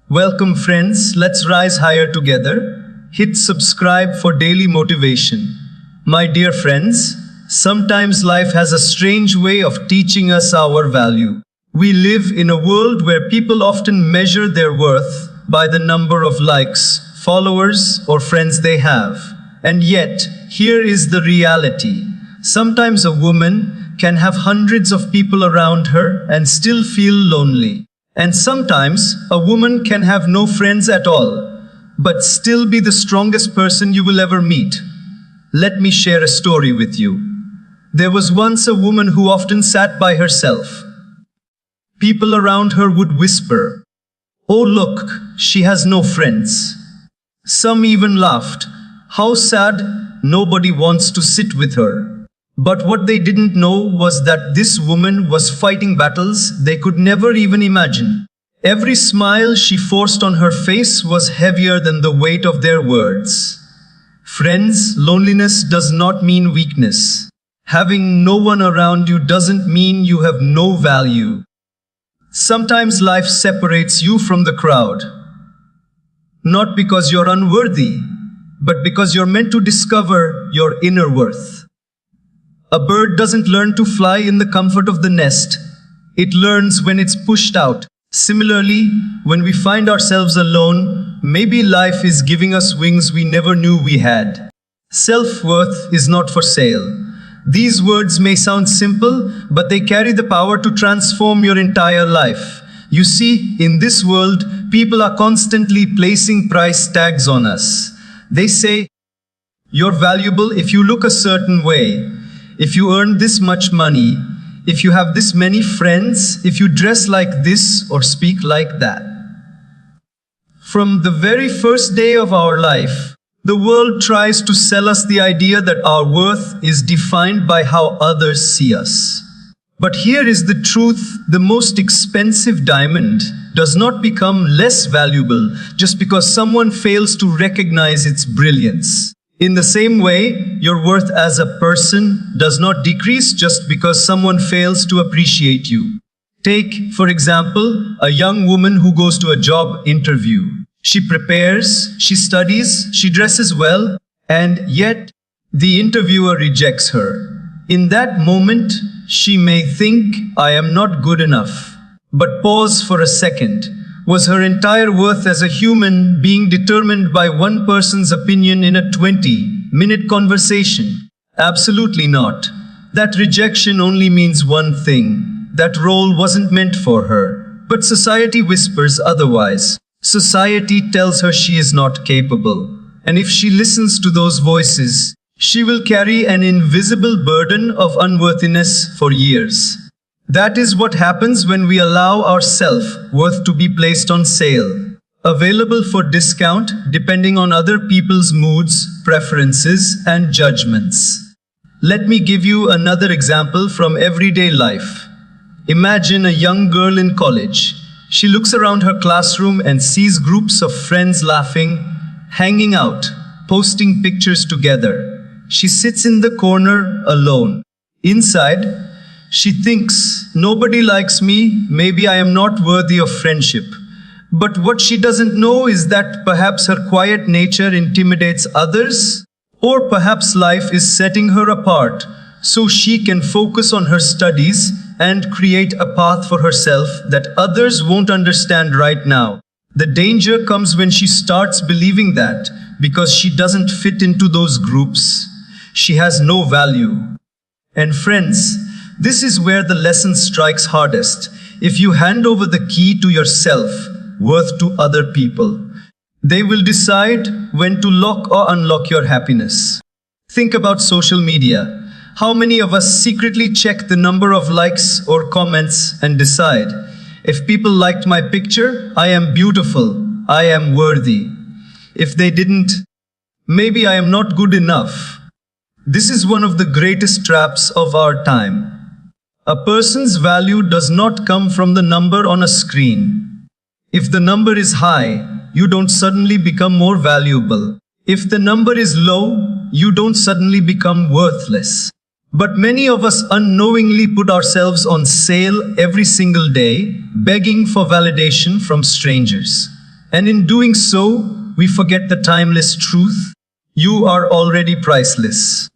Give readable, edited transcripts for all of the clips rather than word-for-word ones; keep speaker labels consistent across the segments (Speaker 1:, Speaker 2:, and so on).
Speaker 1: Welcome, friends. Let's rise higher together. Hit subscribe for daily motivation. My dear friends, sometimes life has a strange way of teaching us our value. We live in a world where people often measure their worth by the number of likes, followers, or friends they have. And yet, here is the reality. Sometimes a woman can have hundreds of people around her and still feel lonely. And sometimes a woman can have no friends at all, but still be the strongest person you will ever meet. Let me share a story with you. There was once a woman who often sat by herself. People around her would whisper, "Oh look, she has no friends." Some even laughed. How sad, nobody wants to sit with her. But what they didn't know was that this woman was fighting battles they could never even imagine. Every smile she forced on her face was heavier than the weight of their words. Friends, loneliness does not mean weakness. Having no one around you doesn't mean you have no value. Sometimes life separates you from the crowd. Not because you're unworthy, but because you're meant to discover your inner worth. A bird doesn't learn to fly in the comfort of the nest. It learns when it's pushed out. Similarly, when we find ourselves alone, maybe life is giving us wings we never knew we had. Self-worth is not for sale. These words may sound simple, but they carry the power to transform your entire life. You see, in this world, people are constantly placing price tags on us. They say, "You're valuable if you look a certain way, if you earn this much money, if you have this many friends, if you dress like this or speak like that." From the very first day of our life, the world tries to sell us the idea that our worth is defined by how others see us. But here is the truth: the most expensive diamond does not become less valuable just because someone fails to recognize its brilliance. In the same way, your worth as a person does not decrease just because someone fails to appreciate you. Take, for example, a young woman who goes to a job interview. She prepares, she studies, she dresses well, and yet the interviewer rejects her. In that moment, she may think, "I am not good enough." But pause for a second. Was her entire worth as a human being determined by one person's opinion in a 20-minute conversation? Absolutely not. That rejection only means one thing: that role wasn't meant for her. But society whispers otherwise. Society tells her she is not capable. And if she listens to those voices, she will carry an invisible burden of unworthiness for years. That is what happens when we allow our self-worth to be placed on sale, available for discount depending on other people's moods, preferences, and judgments. Let me give you another example from everyday life. Imagine a young girl in college. She looks around her classroom and sees groups of friends laughing, hanging out, posting pictures together. She sits in the corner alone. Inside, she thinks, "Nobody likes me, maybe I am not worthy of friendship." But what she doesn't know is that perhaps her quiet nature intimidates others, or perhaps life is setting her apart so she can focus on her studies and create a path for herself that others won't understand right now. The danger comes when she starts believing that because she doesn't fit into those groups, she has no value. And friends, this is where the lesson strikes hardest. If you hand over the key to your self-worth to other people, they will decide when to lock or unlock your happiness. Think about social media. How many of us secretly check the number of likes or comments and decide, if people liked my picture, I am beautiful, I am worthy. If they didn't, maybe I am not good enough. This is one of the greatest traps of our time. A person's value does not come from the number on a screen. If the number is high, you don't suddenly become more valuable. If the number is low, you don't suddenly become worthless. But many of us unknowingly put ourselves on sale every single day, begging for validation from strangers. And in doing so, we forget the timeless truth: you are already priceless.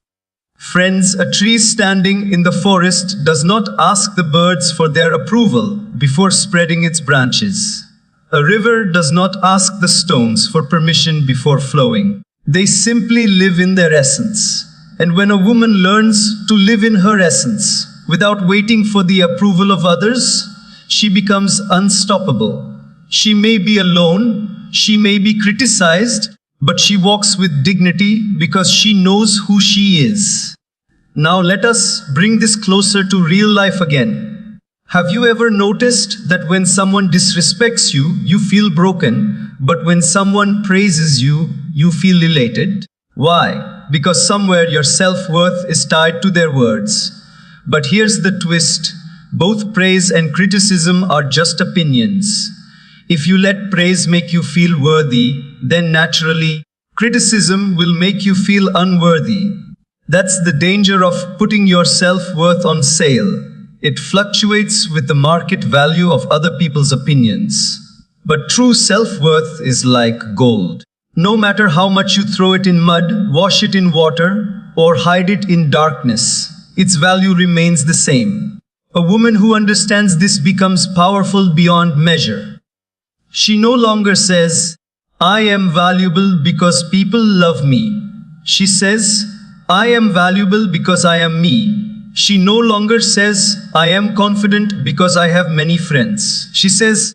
Speaker 1: Friends, a tree standing in the forest does not ask the birds for their approval before spreading its branches. A river does not ask the stones for permission before flowing. They simply live in their essence. And when a woman learns to live in her essence without waiting for the approval of others, she becomes unstoppable. She may be alone, she may be criticized, but she walks with dignity because she knows who she is. Now let us bring this closer to real life again. Have you ever noticed that when someone disrespects you, you feel broken, but when someone praises you, you feel elated? Why? Because somewhere your self-worth is tied to their words. But here's the twist: both praise and criticism are just opinions. If you let praise make you feel worthy, then naturally, criticism will make you feel unworthy. That's the danger of putting your self-worth on sale. It fluctuates with the market value of other people's opinions. But true self-worth is like gold. No matter how much you throw it in mud, wash it in water, or hide it in darkness, its value remains the same. A woman who understands this becomes powerful beyond measure. She no longer says, "I am valuable because people love me." She says, "I am valuable because I am me." She no longer says, "I am confident because I have many friends." She says,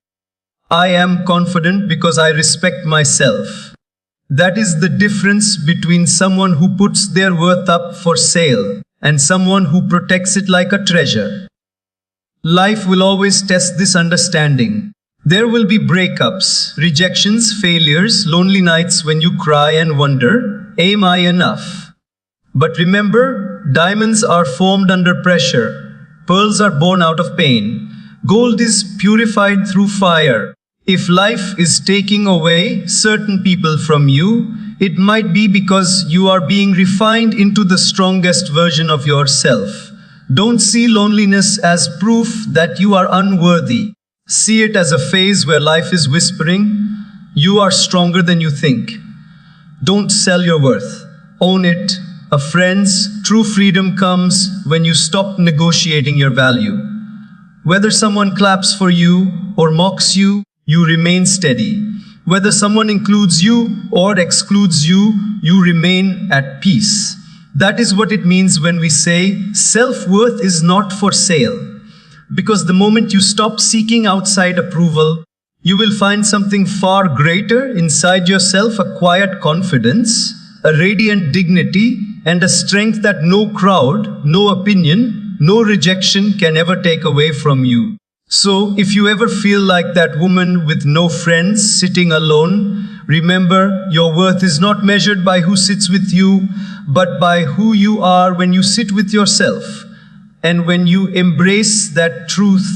Speaker 1: "I am confident because I respect myself." That is the difference between someone who puts their worth up for sale and someone who protects it like a treasure. Life will always test this understanding. There will be breakups, rejections, failures, lonely nights when you cry and wonder, "Am I enough?" But remember, diamonds are formed under pressure. Pearls are born out of pain. Gold is purified through fire. If life is taking away certain people from you, it might be because you are being refined into the strongest version of yourself. Don't see loneliness as proof that you are unworthy. See it as a phase where life is whispering, "You are stronger than you think." Don't sell your worth. Own it. A friend's true freedom comes when you stop negotiating your value. Whether someone claps for you or mocks you, you remain steady. Whether someone includes you or excludes you, you remain at peace. That is what it means when we say self-worth is not for sale. Because the moment you stop seeking outside approval, you will find something far greater inside yourself: a quiet confidence, a radiant dignity, and a strength that no crowd, no opinion, no rejection can ever take away from you. So, if you ever feel like that woman with no friends sitting alone, remember, your worth is not measured by who sits with you, but by who you are when you sit with yourself. And when you embrace that truth,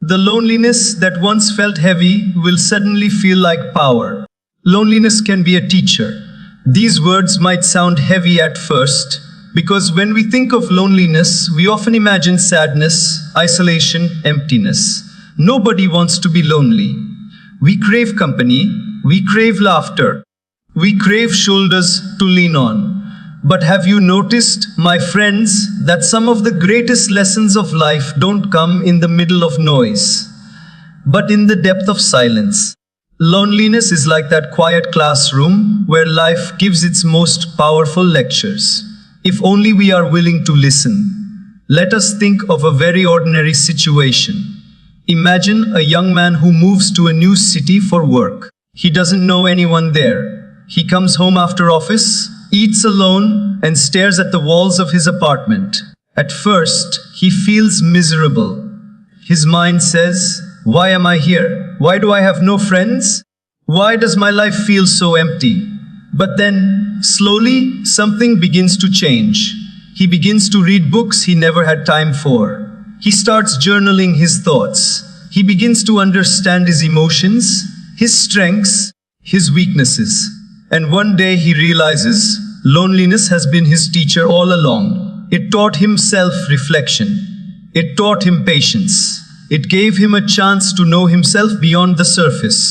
Speaker 1: the loneliness that once felt heavy will suddenly feel like power. Loneliness can be a teacher. These words might sound heavy at first, because when we think of loneliness, we often imagine sadness, isolation, emptiness. Nobody wants to be lonely. We crave company, we crave laughter, we crave shoulders to lean on. But have you noticed, my friends, that some of the greatest lessons of life don't come in the middle of noise, but in the depth of silence? Loneliness is like that quiet classroom where life gives its most powerful lectures. If only we are willing to listen. Let us think of a very ordinary situation. Imagine a young man who moves to a new city for work. He doesn't know anyone there. He comes home after office, eats alone, and stares at the walls of his apartment. At first, he feels miserable. His mind says, "Why am I here? Why do I have no friends? Why does my life feel so empty?" But then, slowly, something begins to change. He begins to read books he never had time for. He starts journaling his thoughts. He begins to understand his emotions, his strengths, his weaknesses. And one day he realizes loneliness has been his teacher all along. It taught him self-reflection. It taught him patience. It gave him a chance to know himself beyond the surface.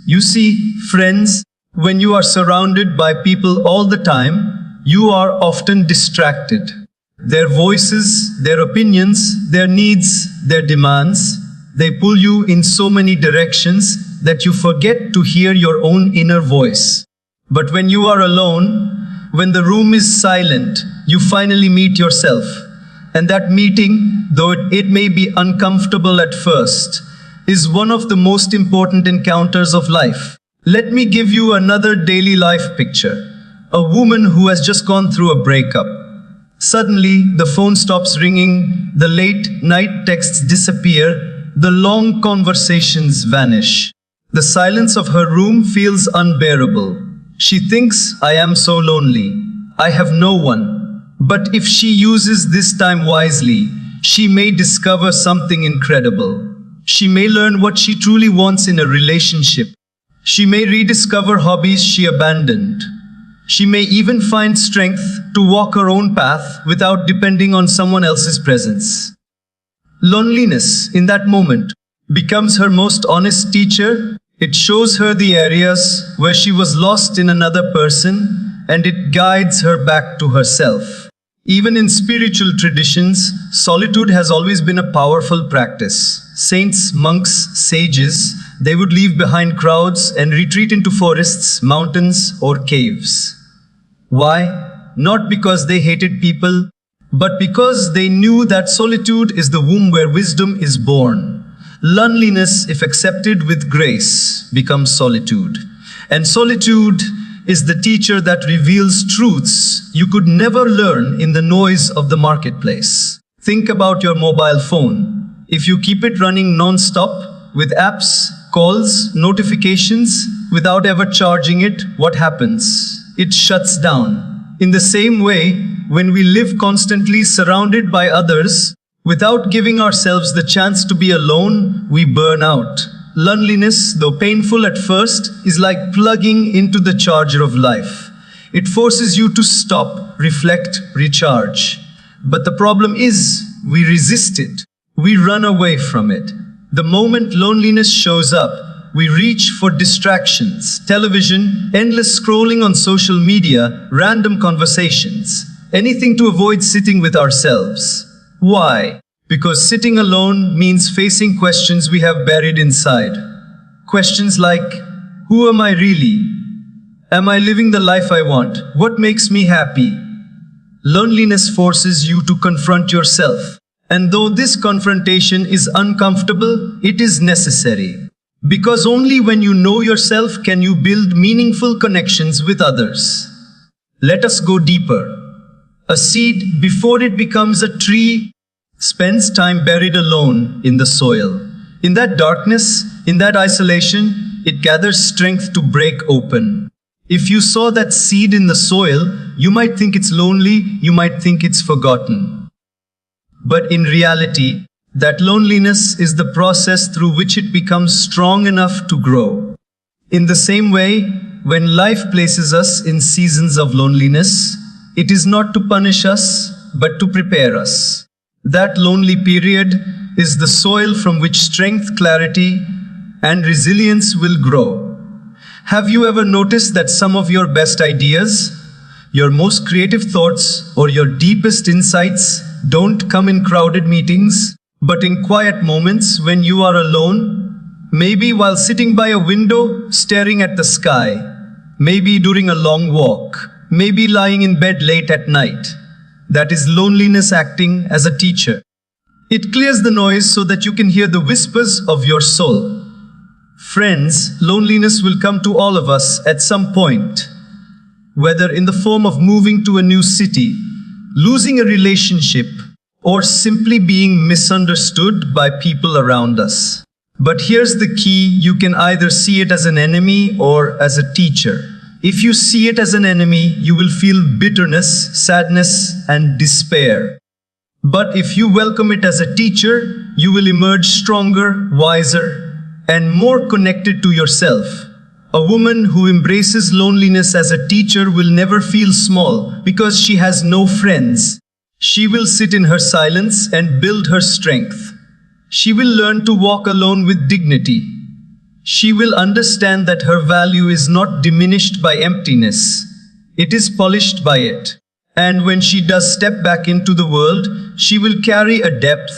Speaker 1: You see, friends, when you are surrounded by people all the time, you are often distracted. Their voices, their opinions, their needs, their demands, they pull you in so many directions that you forget to hear your own inner voice. But when you are alone, when the room is silent, you finally meet yourself. And that meeting, though it may be uncomfortable at first, is one of the most important encounters of life. Let me give you another daily life picture. A woman who has just gone through a breakup. Suddenly, the phone stops ringing, the late night texts disappear, the long conversations vanish. The silence of her room feels unbearable. She thinks, I am so lonely. I have no one. But if she uses this time wisely, she may discover something incredible. She may learn what she truly wants in a relationship. She may rediscover hobbies she abandoned. She may even find strength to walk her own path without depending on someone else's presence. Loneliness, in that moment, becomes her most honest teacher. It shows her the areas where she was lost in another person, and it guides her back to herself. Even in spiritual traditions, solitude has always been a powerful practice. Saints, monks, sages, they would leave behind crowds and retreat into forests, mountains, or caves. Why? Not because they hated people, but because they knew that solitude is the womb where wisdom is born. Loneliness, if accepted with grace, becomes solitude. And solitude is the teacher that reveals truths you could never learn in the noise of the marketplace. Think about your mobile phone. If you keep it running non-stop with apps, calls, notifications, without ever charging it, what happens? It shuts down. In the same way, when we live constantly surrounded by others, without giving ourselves the chance to be alone, we burn out. Loneliness, though painful at first, is like plugging into the charger of life. It forces you to stop, reflect, recharge. But the problem is, we resist it. We run away from it. The moment loneliness shows up, we reach for distractions, television, endless scrolling on social media, random conversations, anything to avoid sitting with ourselves. Why? Because sitting alone means facing questions we have buried inside. Questions like, who am I really? Am I living the life I want? What makes me happy? Loneliness forces you to confront yourself. And though this confrontation is uncomfortable, it is necessary. Because only when you know yourself can you build meaningful connections with others. Let us go deeper. A seed, before it becomes a tree, spends time buried alone in the soil. In that darkness, in that isolation, it gathers strength to break open. If you saw that seed in the soil, you might think it's lonely, you might think it's forgotten. But in reality, that loneliness is the process through which it becomes strong enough to grow. In the same way, when life places us in seasons of loneliness, it is not to punish us, but to prepare us. That lonely period is the soil from which strength, clarity, and resilience will grow. Have you ever noticed that some of your best ideas, your most creative thoughts, or your deepest insights don't come in crowded meetings, but in quiet moments when you are alone? Maybe while sitting by a window, staring at the sky. Maybe during a long walk. Maybe lying in bed late at night. That is loneliness acting as a teacher. It clears the noise so that you can hear the whispers of your soul. Friends, loneliness will come to all of us at some point, whether in the form of moving to a new city, losing a relationship, or simply being misunderstood by people around us. But here's the key: you can either see it as an enemy or as a teacher. If you see it as an enemy, you will feel bitterness, sadness, and despair. But if you welcome it as a teacher, you will emerge stronger, wiser, and more connected to yourself. A woman who embraces loneliness as a teacher will never feel small because she has no friends. She will sit in her silence and build her strength. She will learn to walk alone with dignity. She will understand that her value is not diminished by emptiness. It is polished by it. And when she does step back into the world, she will carry a depth,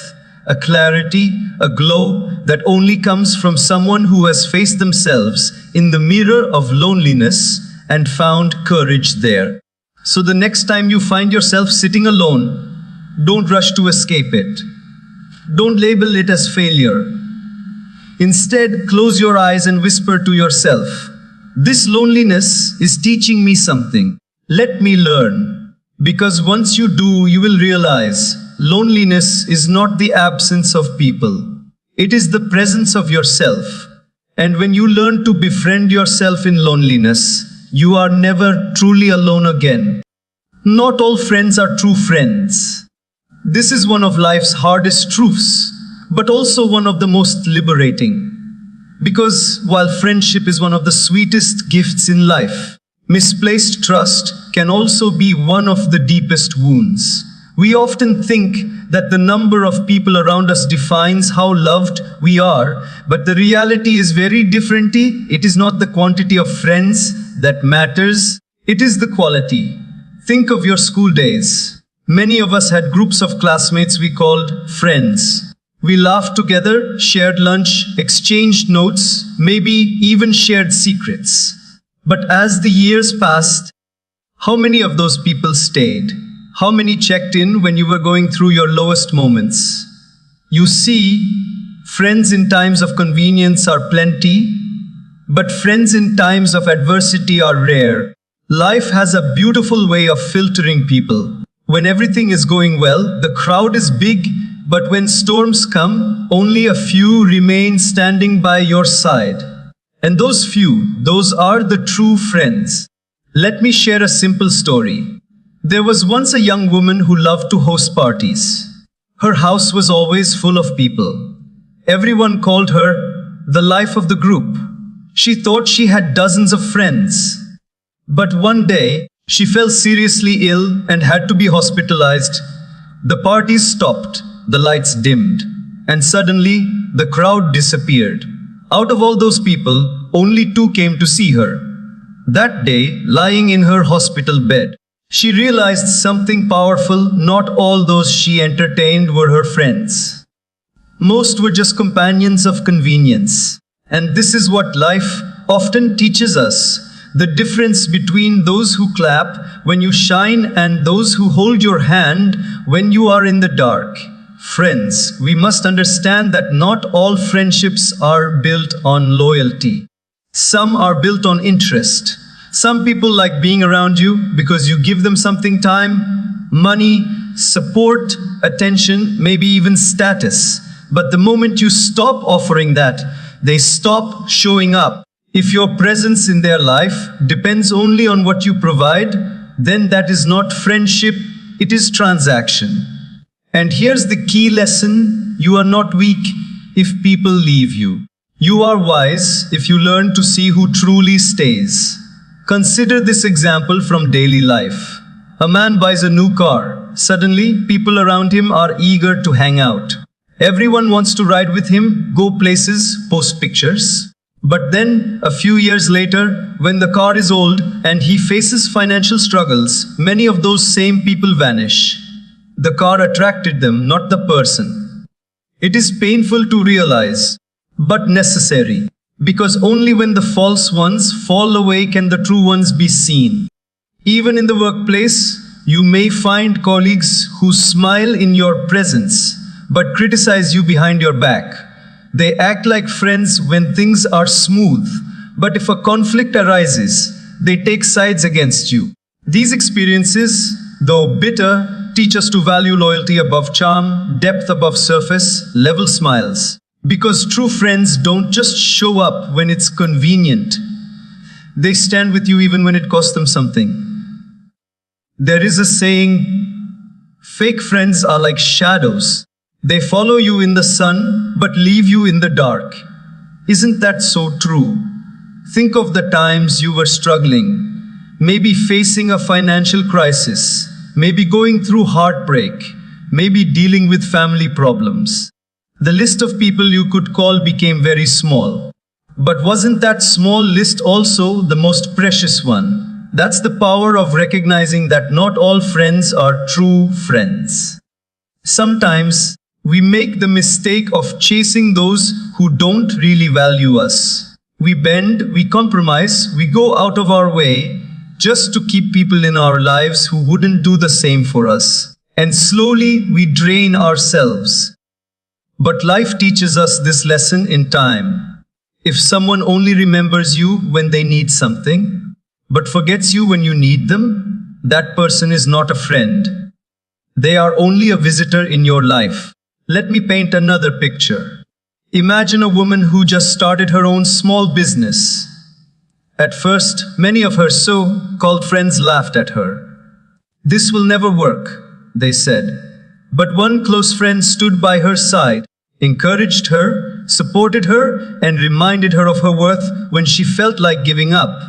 Speaker 1: a clarity, a glow that only comes from someone who has faced themselves in the mirror of loneliness and found courage there. So the next time you find yourself sitting alone, don't rush to escape it. Don't label it as failure. Instead, close your eyes and whisper to yourself, "This loneliness is teaching me something. Let me learn." Because once you do, you will realize loneliness is not the absence of people. It is the presence of yourself. And when you learn to befriend yourself in loneliness, you are never truly alone again. Not all friends are true friends. This is one of life's hardest truths, but also one of the most liberating. Because while friendship is one of the sweetest gifts in life, misplaced trust can also be one of the deepest wounds. We often think that the number of people around us defines how loved we are, but the reality is very different. It is not the quantity of friends that matters, it is the quality. Think of your school days. Many of us had groups of classmates we called friends. We laughed together, shared lunch, exchanged notes, maybe even shared secrets. But as the years passed, how many of those people stayed? How many checked in when you were going through your lowest moments? You see, friends in times of convenience are plenty, but friends in times of adversity are rare. Life has a beautiful way of filtering people. When everything is going well, the crowd is big, but when storms come, only a few remain standing by your side. And those few, those are the true friends. Let me share a simple story. There was once a young woman who loved to host parties. Her house was always full of people. Everyone called her the life of the group. She thought she had dozens of friends. But one day, she fell seriously ill and had to be hospitalized. The parties stopped, the lights dimmed, and suddenly the crowd disappeared. Out of all those people, only 2 came to see her. That day, lying in her hospital bed, she realized something powerful. Not all those she entertained were her friends. Most were just companions of convenience. And this is what life often teaches us. The difference between those who clap when you shine and those who hold your hand when you are in the dark. Friends, we must understand that not all friendships are built on loyalty. Some are built on interest. Some people like being around you because you give them something: time, money, support, attention, maybe even status. But the moment you stop offering that, they stop showing up. If your presence in their life depends only on what you provide, then that is not friendship, it is transaction. And here's the key lesson: you are not weak if people leave you. You are wise if you learn to see who truly stays. Consider this example from daily life. A man buys a new car. Suddenly, people around him are eager to hang out. Everyone wants to ride with him, go places, post pictures. But then, a few years later, when the car is old and he faces financial struggles, many of those same people vanish. The car attracted them, not the person. It is painful to realize, but necessary. Because only when the false ones fall away can the true ones be seen. Even in the workplace, you may find colleagues who smile in your presence, but criticize you behind your back. They act like friends when things are smooth, but if a conflict arises, they take sides against you. These experiences, though bitter, teach us to value loyalty above charm, depth above surface, level smiles. Because true friends don't just show up when it's convenient. They stand with you even when it costs them something. There is a saying, fake friends are like shadows. They follow you in the sun, but leave you in the dark. Isn't that so true? Think of the times you were struggling, maybe facing a financial crisis, maybe going through heartbreak, maybe dealing with family problems. The list of people you could call became very small. But wasn't that small list also the most precious one? That's the power of recognizing that not all friends are true friends. Sometimes we make the mistake of chasing those who don't really value us. We bend, we compromise, we go out of our way just to keep people in our lives who wouldn't do the same for us. And slowly we drain ourselves. But life teaches us this lesson in time. If someone only remembers you when they need something, but forgets you when you need them, that person is not a friend. They are only a visitor in your life. Let me paint another picture. Imagine a woman who just started her own small business. At first, many of her so-called friends laughed at her. "This will never work," they said. But one close friend stood by her side, encouraged her, supported her, and reminded her of her worth when she felt like giving up.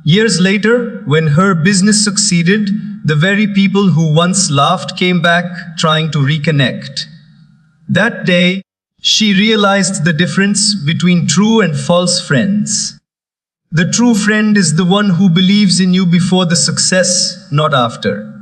Speaker 1: Years later, when her business succeeded, the very people who once laughed came back trying to reconnect. That day, she realized the difference between true and false friends. The true friend is the one who believes in you before the success, not after.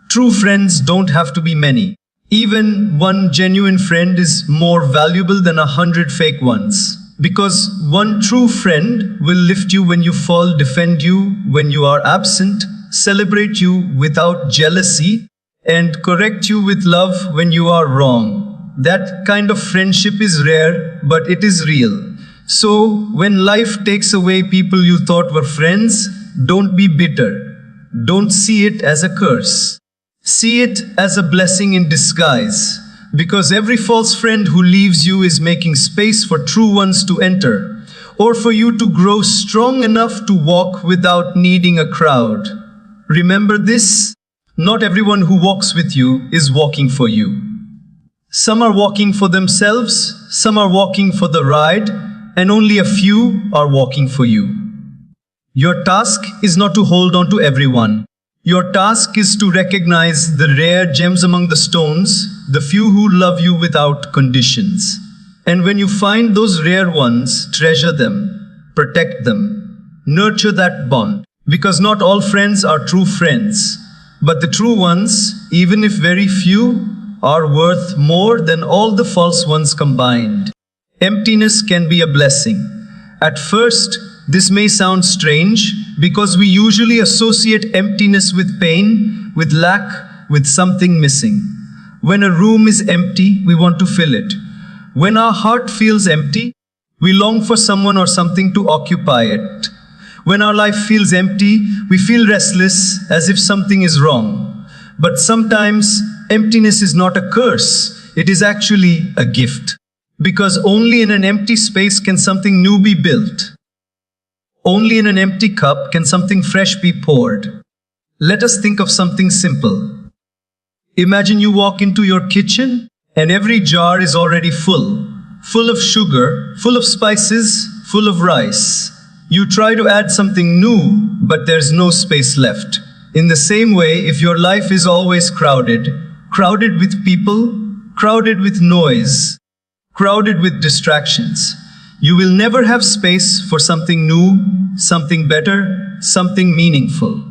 Speaker 1: True friends don't have to be many. Even one genuine friend is more valuable than 100 fake ones. Because one true friend will lift you when you fall, defend you when you are absent, celebrate you without jealousy, and correct you with love when you are wrong. That kind of friendship is rare, but it is real. So, when life takes away people you thought were friends, don't be bitter. Don't see it as a curse. See it as a blessing in disguise, because every false friend who leaves you is making space for true ones to enter, or for you to grow strong enough to walk without needing a crowd. Remember this: not everyone who walks with you is walking for you. Some are walking for themselves, some are walking for the ride, and only a few are walking for you. Your task is not to hold on to everyone. Your task is to recognize the rare gems among the stones, the few who love you without conditions. And when you find those rare ones, treasure them, protect them, nurture that bond. Because not all friends are true friends, but the true ones, even if very few, are worth more than all the false ones combined. Emptiness can be a blessing. At first, this may sound strange because we usually associate emptiness with pain, with lack, with something missing. When a room is empty, we want to fill it. When our heart feels empty, we long for someone or something to occupy it. When our life feels empty, we feel restless, as if something is wrong. But sometimes, emptiness is not a curse, it is actually a gift. Because only in an empty space can something new be built. Only in an empty cup can something fresh be poured. Let us think of something simple. Imagine you walk into your kitchen and every jar is already full of sugar, full of spices, full of rice. You try to add something new, but there's no space left. In the same way, if your life is always crowded with people, crowded with noise, crowded with distractions, you will never have space for something new, something better, something meaningful.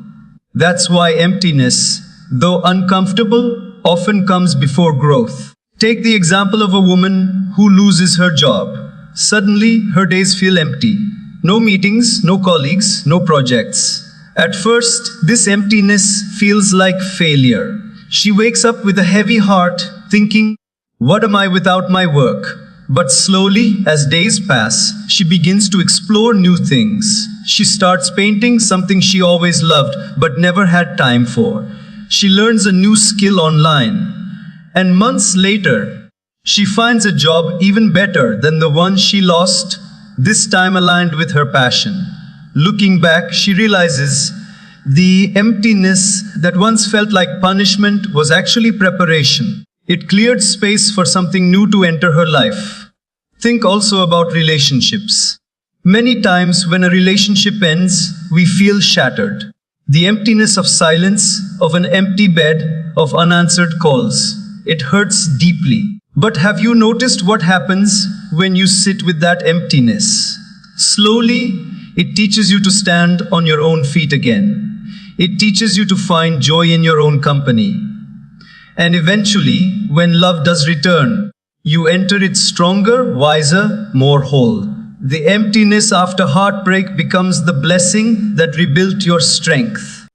Speaker 1: That's why emptiness, though uncomfortable, often comes before growth. Take the example of a woman who loses her job. Suddenly, her days feel empty. No meetings, no colleagues, no projects. At first, this emptiness feels like failure. She wakes up with a heavy heart, thinking, "What am I without my work?" But slowly, as days pass, she begins to explore new things. She starts painting, something she always loved but never had time for. She learns a new skill online. And months later, she finds a job even better than the one she lost, this time aligned with her passion. Looking back, she realizes the emptiness that once felt like punishment was actually preparation. It cleared space for something new to enter her life. Think also about relationships. Many times when a relationship ends, we feel shattered. The emptiness of silence, of an empty bed, of unanswered calls. It hurts deeply. But have you noticed what happens when you sit with that emptiness? Slowly, it teaches you to stand on your own feet again. It teaches you to find joy in your own company. And eventually, when love does return, you enter it stronger, wiser, more whole. The emptiness after heartbreak becomes the blessing that rebuilt your strength.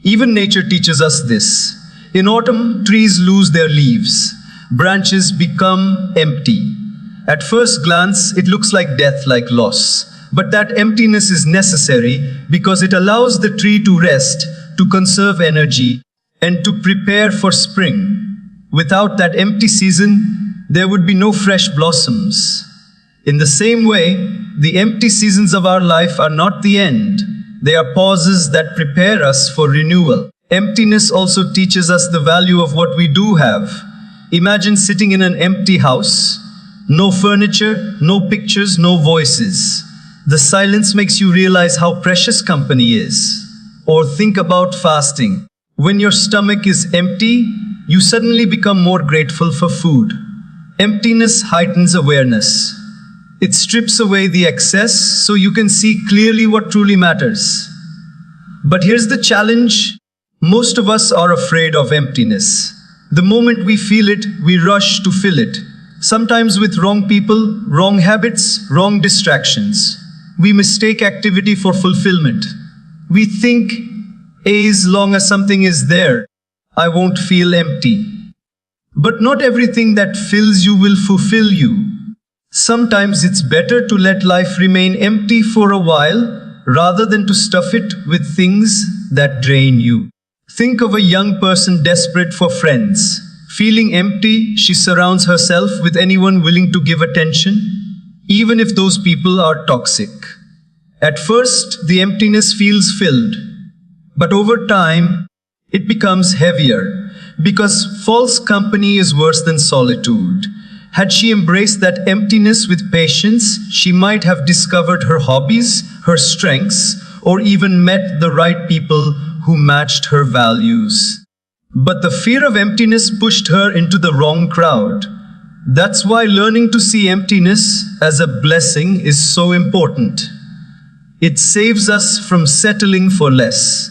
Speaker 1: Even nature teaches us this. In autumn, trees lose their leaves. Branches become empty. At first glance, it looks like death, like loss. But that emptiness is necessary because it allows the tree to rest, to conserve energy, and to prepare for spring. Without that empty season, there would be no fresh blossoms. In the same way, the empty seasons of our life are not the end. They are pauses that prepare us for renewal. Emptiness also teaches us the value of what we do have. Imagine sitting in an empty house. No furniture, no pictures, no voices. The silence makes you realize how precious company is. Or think about fasting. When your stomach is empty, you suddenly become more grateful for food. Emptiness heightens awareness. It strips away the excess so you can see clearly what truly matters. But here's the challenge. Most of us are afraid of emptiness. The moment we feel it, we rush to fill it. Sometimes with wrong people, wrong habits, wrong distractions. We mistake activity for fulfillment. We think, as long as something is there, I won't feel empty. But not everything that fills you will fulfill you. Sometimes it's better to let life remain empty for a while rather than to stuff it with things that drain you. Think of a young person desperate for friends. Feeling empty, she surrounds herself with anyone willing to give attention, even if those people are toxic. At first, the emptiness feels filled, but over time, it becomes heavier, because false company is worse than solitude. Had she embraced that emptiness with patience, she might have discovered her hobbies, her strengths, or even met the right people who matched her values. But the fear of emptiness pushed her into the wrong crowd. That's why learning to see emptiness as a blessing is so important. It saves us from settling for less.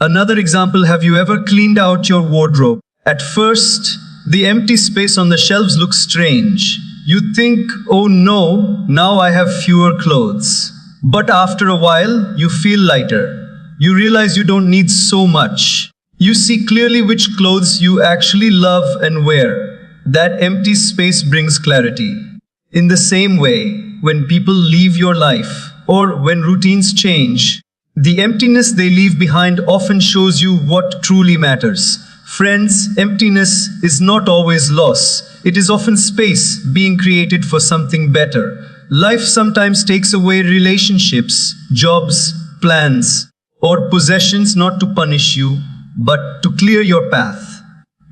Speaker 1: Another example, have you ever cleaned out your wardrobe? At first, the empty space on the shelves looks strange. You think, oh no, now I have fewer clothes. But after a while, you feel lighter. You realize you don't need so much. You see clearly which clothes you actually love and wear. That empty space brings clarity. In the same way, when people leave your life, or when routines change, the emptiness they leave behind often shows you what truly matters. Friends, emptiness is not always loss. It is often space being created for something better. Life sometimes takes away relationships, jobs, plans, or possessions not to punish you, but to clear your path.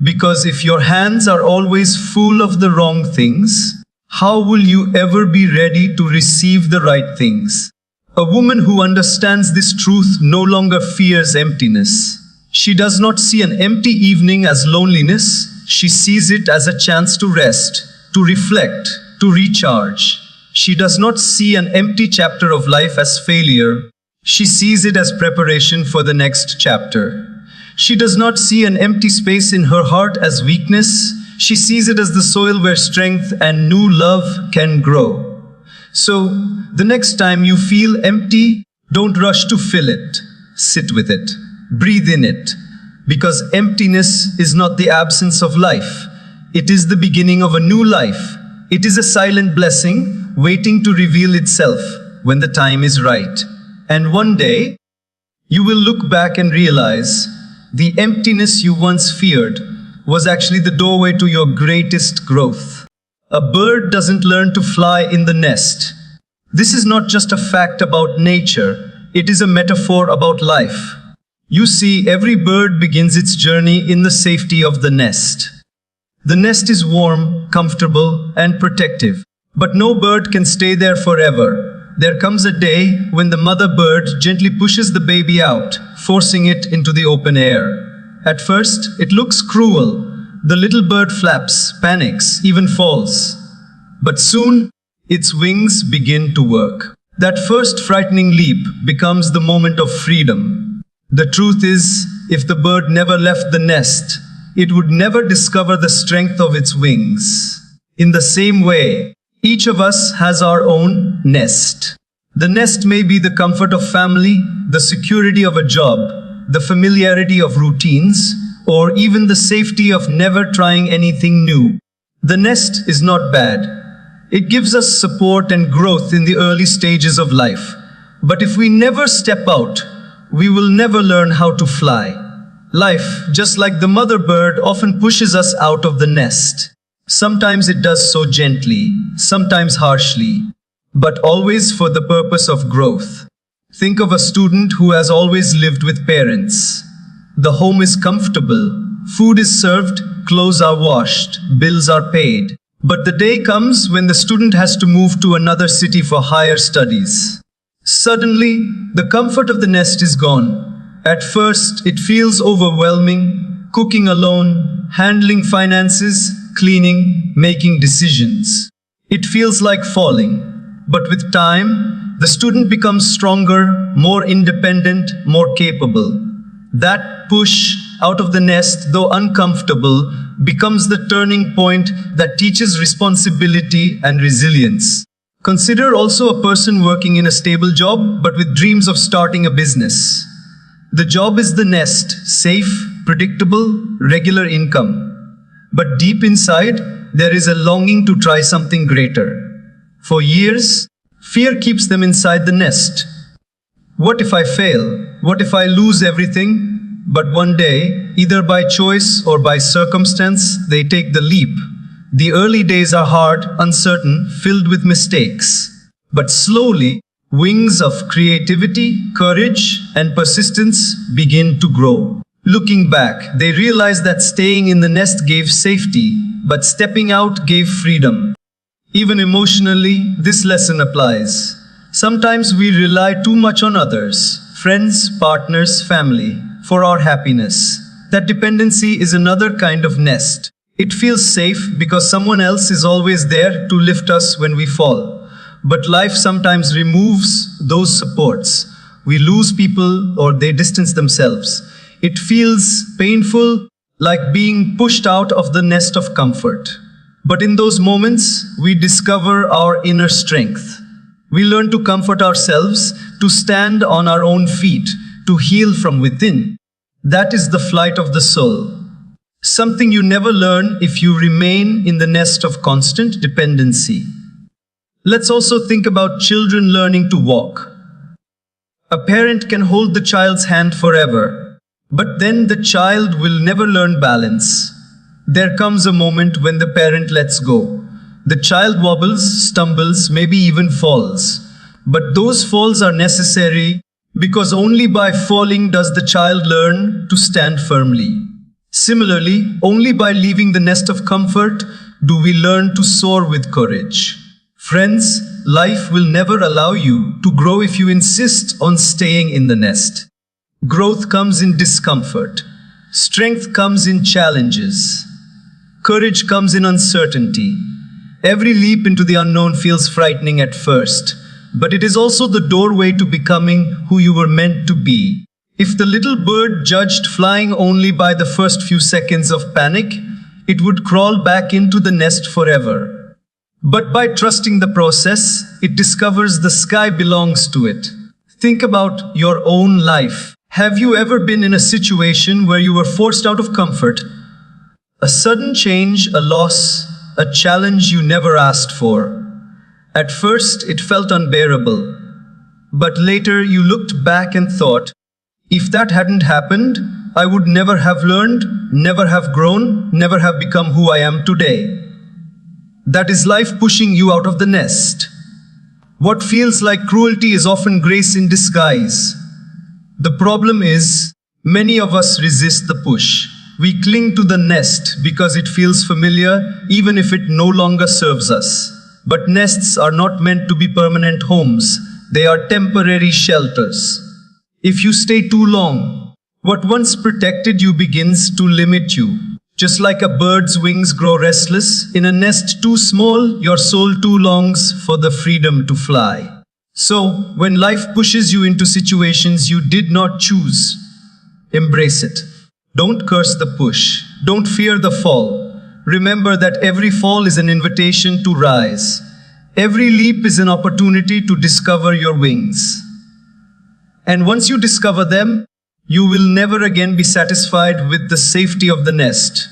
Speaker 1: Because if your hands are always full of the wrong things, how will you ever be ready to receive the right things? A woman who understands this truth no longer fears emptiness. She does not see an empty evening as loneliness. She sees it as a chance to rest, to reflect, to recharge. She does not see an empty chapter of life as failure. She sees it as preparation for the next chapter. She does not see an empty space in her heart as weakness. She sees it as the soil where strength and new love can grow. So, the next time you feel empty, don't rush to fill it. Sit with it. Breathe in it. Because emptiness is not the absence of life. It is the beginning of a new life. It is a silent blessing waiting to reveal itself when the time is right. And one day, you will look back and realize the emptiness you once feared was actually the doorway to your greatest growth. A bird doesn't learn to fly in the nest. This is not just a fact about nature, it is a metaphor about life. You see, every bird begins its journey in the safety of the nest. The nest is warm, comfortable, and protective. But no bird can stay there forever. There comes a day when the mother bird gently pushes the baby out, forcing it into the open air. At first, it looks cruel. The little bird flaps, panics, even falls. But soon, its wings begin to work. That first frightening leap becomes the moment of freedom. The truth is, if the bird never left the nest, it would never discover the strength of its wings. In the same way, each of us has our own nest. The nest may be the comfort of family, the security of a job, the familiarity of routines, or even the safety of never trying anything new. The nest is not bad. It gives us support and growth in the early stages of life. But if we never step out, we will never learn how to fly. Life, just like the mother bird, often pushes us out of the nest. Sometimes it does so gently, sometimes harshly, but always for the purpose of growth. Think of a student who has always lived with parents. The home is comfortable, food is served, clothes are washed, bills are paid. But the day comes when the student has to move to another city for higher studies. Suddenly, the comfort of the nest is gone. At first, it feels overwhelming, cooking alone, handling finances, cleaning, making decisions. It feels like falling. But with time, the student becomes stronger, more independent, more capable. That push out of the nest, though uncomfortable, becomes the turning point that teaches responsibility and resilience. Consider also a person working in a stable job but with dreams of starting a business. The job is the nest, safe, predictable, regular income. But deep inside, there is a longing to try something greater. For years, fear keeps them inside the nest. What if I fail? What if I lose everything? But one day, either by choice or by circumstance, they take the leap. The early days are hard, uncertain, filled with mistakes. But slowly, wings of creativity, courage, and persistence begin to grow. Looking back, they realize that staying in the nest gave safety, but stepping out gave freedom. Even emotionally, this lesson applies. Sometimes we rely too much on others, friends, partners, family, for our happiness. That dependency is another kind of nest. It feels safe because someone else is always there to lift us when we fall. But life sometimes removes those supports. We lose people or they distance themselves. It feels painful, like being pushed out of the nest of comfort. But in those moments, we discover our inner strength. We learn to comfort ourselves, to stand on our own feet, to heal from within. That is the flight of the soul. Something you never learn if you remain in the nest of constant dependency. Let's also think about children learning to walk. A parent can hold the child's hand forever, but then the child will never learn balance. There comes a moment when the parent lets go. The child wobbles, stumbles, maybe even falls. But those falls are necessary because only by falling does the child learn to stand firmly. Similarly, only by leaving the nest of comfort do we learn to soar with courage. Friends, life will never allow you to grow if you insist on staying in the nest. Growth comes in discomfort. Strength comes in challenges. Courage comes in uncertainty. Every leap into the unknown feels frightening at first, but it is also the doorway to becoming who you were meant to be. If the little bird judged flying only by the first few seconds of panic, it would crawl back into the nest forever. But by trusting the process, it discovers the sky belongs to it. Think about your own life. Have you ever been in a situation where you were forced out of comfort? A sudden change, a loss, a challenge you never asked for. At first, it felt unbearable. But later you looked back and thought, if that hadn't happened, I would never have learned, never have grown, never have become who I am today. That is life pushing you out of the nest. What feels like cruelty is often grace in disguise. The problem is, many of us resist the push. We cling to the nest because it feels familiar, even if it no longer serves us. But nests are not meant to be permanent homes. They are temporary shelters. If you stay too long, what once protected you begins to limit you. Just like a bird's wings grow restless, in a nest too small, your soul too longs for the freedom to fly. So, when life pushes you into situations you did not choose, embrace it. Don't curse the push. Don't fear the fall. Remember that every fall is an invitation to rise. Every leap is an opportunity to discover your wings. And once you discover them, you will never again be satisfied with the safety of the nest.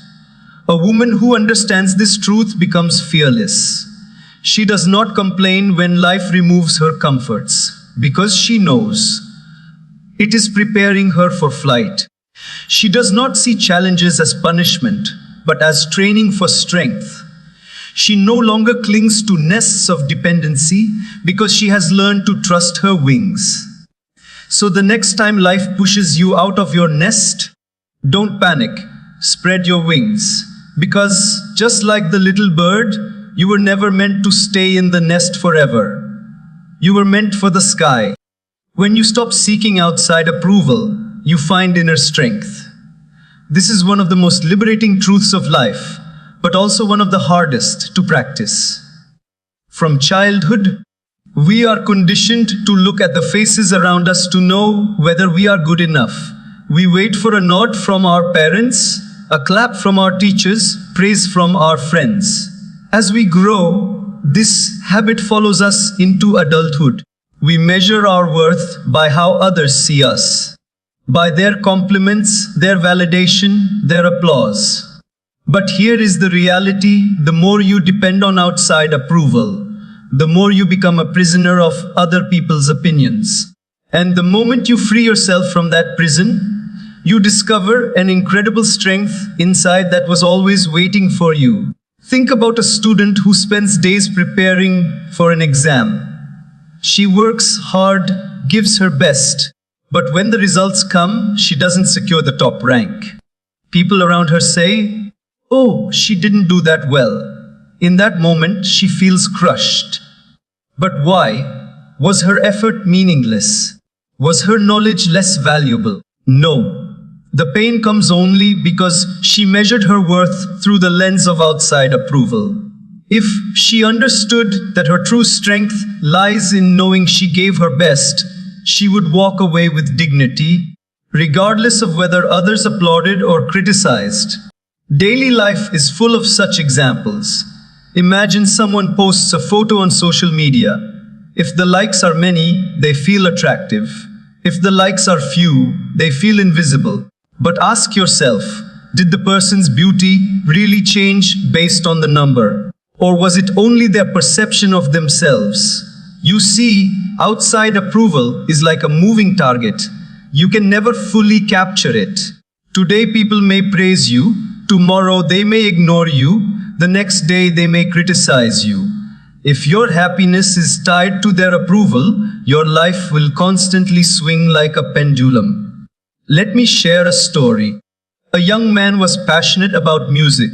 Speaker 1: A woman who understands this truth becomes fearless. She does not complain when life removes her comforts, because she knows it is preparing her for flight. She does not see challenges as punishment, but as training for strength. She no longer clings to nests of dependency because she has learned to trust her wings. So the next time life pushes you out of your nest, don't panic, spread your wings. Because just like the little bird, you were never meant to stay in the nest forever. You were meant for the sky. When you stop seeking outside approval, you find inner strength. This is one of the most liberating truths of life, but also one of the hardest to practice. From childhood, we are conditioned to look at the faces around us to know whether we are good enough. We wait for a nod from our parents, a clap from our teachers, praise from our friends. As we grow, this habit follows us into adulthood. We measure our worth by how others see us, by their compliments, their validation, their applause. But here is the reality: the more you depend on outside approval, the more you become a prisoner of other people's opinions. And the moment you free yourself from that prison, you discover an incredible strength inside that was always waiting for you. Think about a student who spends days preparing for an exam. She works hard, gives her best, but when the results come, she doesn't secure the top rank. People around her say, "Oh, she didn't do that well." In that moment, she feels crushed. But why? Was her effort meaningless? Was her knowledge less valuable? No. The pain comes only because she measured her worth through the lens of outside approval. If she understood that her true strength lies in knowing she gave her best, she would walk away with dignity, regardless of whether others applauded or criticized. Daily life is full of such examples. Imagine someone posts a photo on social media. If the likes are many, they feel attractive. If the likes are few, they feel invisible. But ask yourself, did the person's beauty really change based on the number? Or was it only their perception of themselves? You see, outside approval is like a moving target. You can never fully capture it. Today people may praise you, tomorrow they may ignore you, the next day they may criticize you. If your happiness is tied to their approval, your life will constantly swing like a pendulum. Let me share a story. A young man was passionate about music.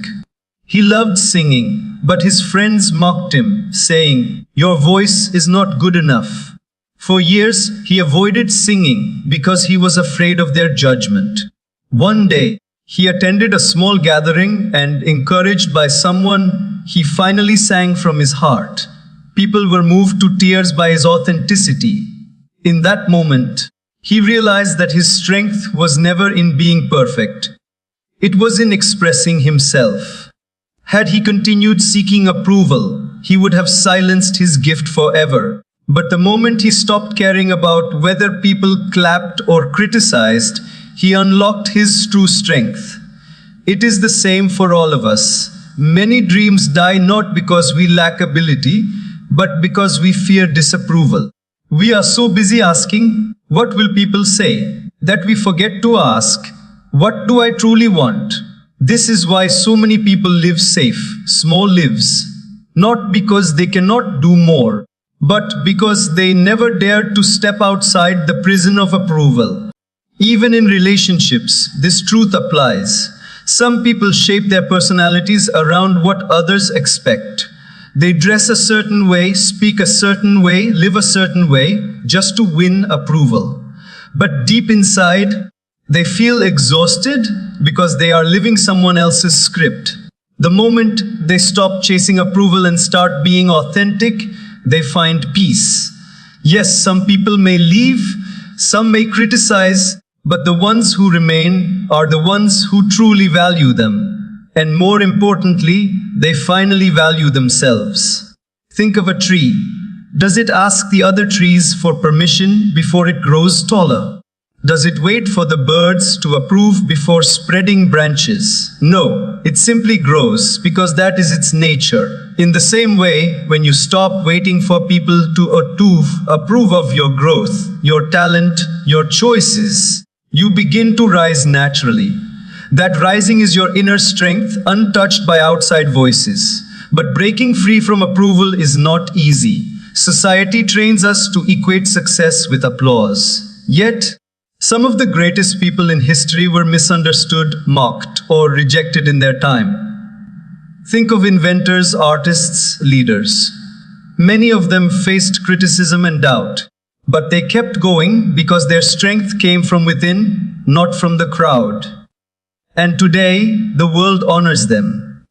Speaker 1: He loved singing, but his friends mocked him, saying, "Your voice is not good enough." For years, he avoided singing because he was afraid of their judgment. One day, he attended a small gathering and, encouraged by someone, he finally sang from his heart. People were moved to tears by his authenticity. In that moment, he realized that his strength was never in being perfect. It was in expressing himself. Had he continued seeking approval, he would have silenced his gift forever. But the moment he stopped caring about whether people clapped or criticized, he unlocked his true strength. It is the same for all of us. Many dreams die not because we lack ability, but because we fear disapproval. We are so busy asking, "What will people say?" that we forget to ask, "What do I truly want?" This is why so many people live safe, small lives. Not because they cannot do more, but because they never dared to step outside the prison of approval. Even in relationships, this truth applies. Some people shape their personalities around what others expect. They dress a certain way, speak a certain way, live a certain way, just to win approval. But deep inside, they feel exhausted because they are living someone else's script. The moment they stop chasing approval and start being authentic, they find peace. Yes, some people may leave, some may criticize, but the ones who remain are the ones who truly value them. And more importantly, they finally value themselves. Think of a tree. Does it ask the other trees for permission before it grows taller? Does it wait for the birds to approve before spreading branches? No, it simply grows because that is its nature. In the same way, when you stop waiting for people to approve of your growth, your talent, your choices, you begin to rise naturally. That rising is your inner strength, untouched by outside voices. But breaking free from approval is not easy. Society trains us to equate success with applause. Yet, some of the greatest people in history were misunderstood, mocked, or rejected in their time. Think of inventors, artists, leaders. Many of them faced criticism and doubt, but they kept going because their strength came from within, not from the crowd. And today, the world honors them.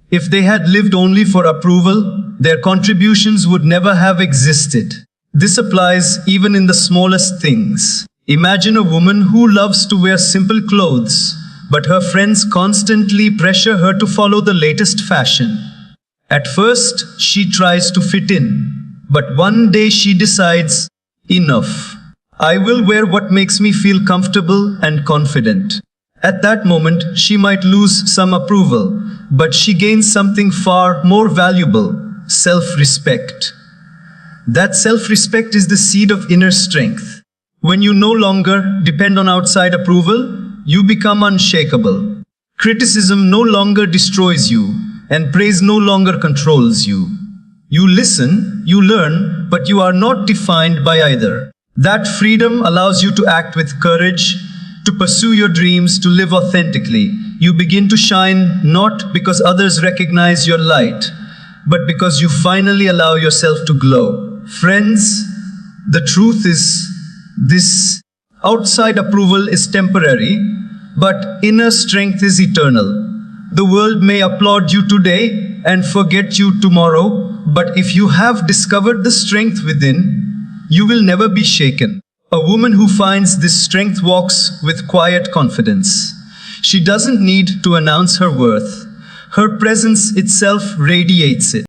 Speaker 1: If they had lived only for approval, their contributions would never have existed. This applies even in the smallest things. Imagine a woman who loves to wear simple clothes, but her friends constantly pressure her to follow the latest fashion. At first, she tries to fit in, but one day she decides, enough. I will wear what makes me feel comfortable and confident. At that moment, she might lose some approval, but she gains something far more valuable, self-respect. That self-respect is the seed of inner strength. When you no longer depend on outside approval, you become unshakable. Criticism no longer destroys you, and praise no longer controls you. You listen, you learn, but you are not defined by either. That freedom allows you to act with courage, to pursue your dreams, to live authentically. You begin to shine not because others recognize your light, but because you finally allow yourself to glow. Friends, the truth is this: outside approval is temporary, but inner strength is eternal. The world may applaud you today and forget you tomorrow, but if you have discovered the strength within, you will never be shaken. A woman who finds this strength walks with quiet confidence. She doesn't need to announce her worth. Her presence itself radiates it.